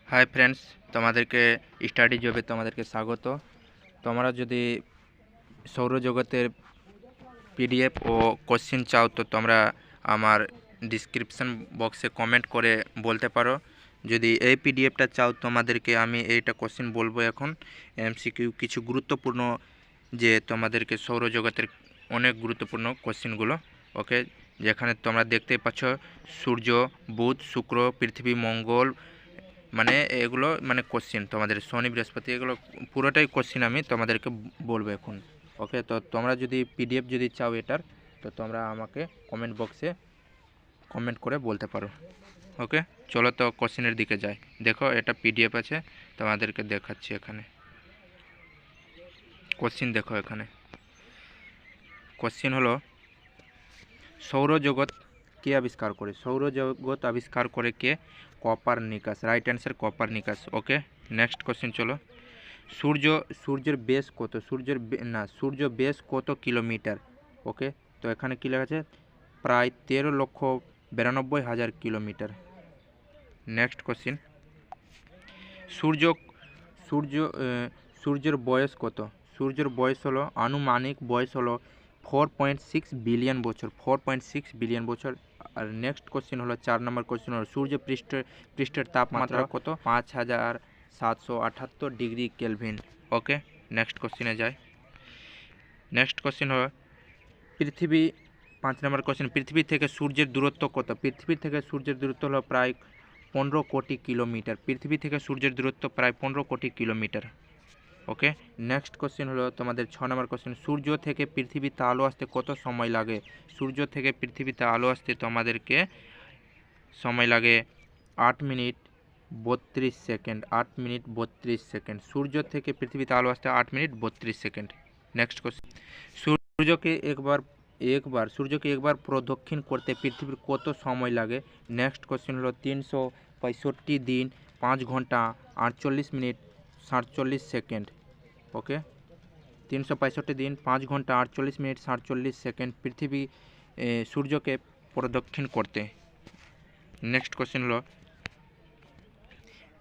Hi friends, তোমাদেরকে study জবে তোমাদেরকে স্বাগত। তোমরা যদি সৌরজগতের পিডিএফ ও কোশ্চেন চাও তো তোমরা আমার ডিসক্রিপশন বক্সে কমেন্ট করে বলতে পারো। যদি এই পিডিএফটা চাও তোমাদেরকে আমি এইটা কোশ্চেন বলবো। এখন এমসিকিউ কিছু গুরুত্বপূর্ণ, যে তোমাদেরকে সৌরজগতের অনেক গুরুত্বপূর্ণ কোশ্চেনগুলো, ওকে, যেখানে তোমরা দেখতেই পাচ্ছ সূর্য, বুধ, শুক্র, পৃথিবী, মঙ্গল, মানে এগুলো মানে কোশ্চিন তোমাদের শনি, বৃহস্পতি, এগুলো পুরোটাই কোশ্চিন আমি তোমাদেরকে বলবো এখন। ওকে, তো তোমরা যদি পিডিএফ যদি চাও এটার, তো তোমরা আমাকে কমেন্ট বক্সে কমেন্ট করে বলতে পারো। ওকে, চলো তো কোশ্চিনের দিকে যাই। দেখো, এটা পিডিএফ আছে, তোমাদেরকে দেখাচ্ছি। এখানে কোশ্চিন দেখো, এখানে কোশ্চিন হলো সৌরজগৎ কে আবিষ্কার করে? সৌরজগৎ আবিষ্কার করে কে? Copernicus. Right answer Copernicus. Okay, next question চলো। সূর্যের বেস কত? সূর্য বেস কত কিলোমিটার? ওকে, তো এখানে কী লেখা আছে? প্রায় 13,92,000 কিলোমিটার। নেক্সট কোশ্চেন, সূর্য সূর্য সূর্যের বয়স কত? সূর্যের বয়স হলো, আনুমানিক বয়স হলো 4.6 বিলিয়ন বছর। 4.6 বিলিয়ন বছর। আর নেক্সট কোশ্চেন হলো 4 নম্বর কোশ্চেন হলো, সূর্য পৃষ্ঠের তাপমাত্রা কত? 5,778 ডিগ্রি কেলভিন। ওকে, নেক্সট কোশ্চেনে যাই। নেক্সট কোশ্চেন হলো পৃথিবী। 5 নম্বর কোশ্চেন, পৃথিবী থেকে সূর্যের দূরত্ব কত? পৃথিবী থেকে সূর্যের দূরত্ব হলো প্রায় 15 কোটি কিলোমিটার। পৃথিবী থেকে সূর্যের দূরত্ব প্রায় 15 কোটি কিলোমিটার। ওকে, নেক্সট কোশ্চেন হলো তোমাদের 6 নম্বর কোশ্চেন, সূর্য থেকে পৃথিবীতে আলো আসতে কত সময় লাগে? সূর্য থেকে পৃথিবীতে আলো আসতে তোমাদেরকে সময় লাগে 8 মিনিট 32 সেকেন্ড। 8 minute 32 second. সূর্য থেকে পৃথিবীতে আলো আসতে 8 মিনিট 32 সেকেন্ড। নেক্সট কোশ্চেন, সূর্যকে একবার প্রদক্ষিণ করতে পৃথিবীর কত সময় লাগে? নেক্সট কোশ্চেন হলো 365 দিন 5 ঘন্টা 48 মিনিট 47 সেকেন্ড। ওকে, 365 দিন 5 ঘন্টা 48 মিনিট 47 সেকেন্ড পৃথিবী সূর্যকে প্রদক্ষিণ করতে। নেক্সট কোশ্চেন হলো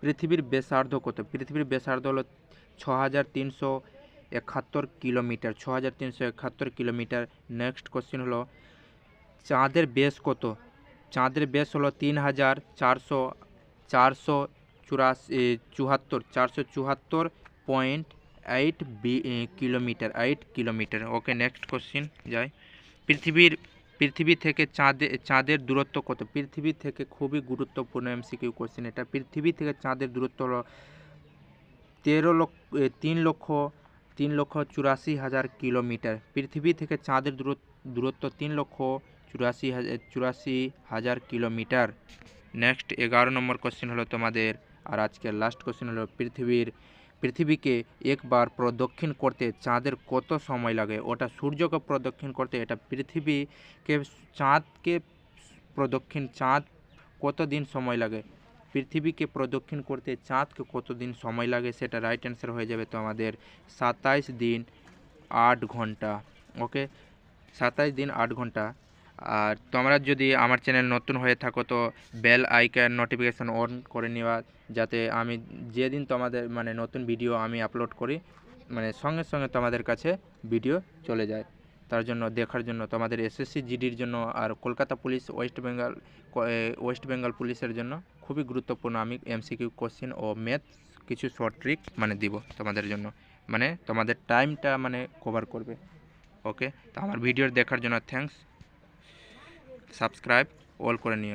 পৃথিবীর ব্যাসার্ধ কত? পৃথিবীর ব্যাসার্ধ হলো 6,371 কিলোমিটার। 6,371 কিলোমিটার। নেক্সট কোশ্চেন হলো চাঁদের ব্যাস কত? চাঁদের ব্যাস হলো 474 কিলোমিটার। 8 কিলোমিটার। ওকে, নেক্সট কোশ্চেন যাই। পৃথিবী থেকে চাঁদের দূরত্ব কত? পৃথিবী থেকে, খুবই গুরুত্বপূর্ণ এমসিকিউ কোশ্চেন এটা। পৃথিবী থেকে চাঁদের দূরত্ব হলো 3,84,000 কিলোমিটার। পৃথিবী থেকে চাঁদের দূরত্ব 3,84,000 কিলোমিটার। নেক্সট 11 নম্বর কোশ্চেন হলো তোমাদের, আর আজকের লাস্ট কোশ্চেন হলো পৃথিবীকে একবার প্রদক্ষিণ করতে চাঁদের কত সময় লাগে? ওটা সূর্যকে প্রদক্ষিণ করতে, এটা চাঁদ কত দিন সময় লাগে? পৃথিবীকে প্রদক্ষিণ করতে চাঁদকে কতদিন সময় লাগে? সেটা রাইট অ্যান্সার হয়ে যাবে তো আমাদের 27 দিন 8 ঘন্টা। ওকে, 27 দিন 8 ঘন্টা। আর তোমরা যদি আমার চ্যানেল নতুন হয়ে থাকো তো বেল আইকন নোটিফিকেশান অন করে নেওয়া, যাতে আমি যেদিন তোমাদের নতুন ভিডিও আমি আপলোড করি, সঙ্গে সঙ্গে তোমাদের কাছে ভিডিও চলে যায়। তার জন্য দেখার জন্য তোমাদের এসএসসি জিডির জন্য, আর কলকাতা পুলিশ, ওয়েস্ট বেঙ্গল পুলিশের জন্য খুবই গুরুত্বপূর্ণ আমি এমসিকিউ কোশ্চেন ও ম্যাথ কিছু শর্ট ট্রিক দিব তোমাদের জন্য, তোমাদের টাইমটা কভার করবে। ওকে, তো আমার ভিডিও দেখার জন্য থ্যাঙ্কস। সাবস্ক্রাইব অল করে নিও।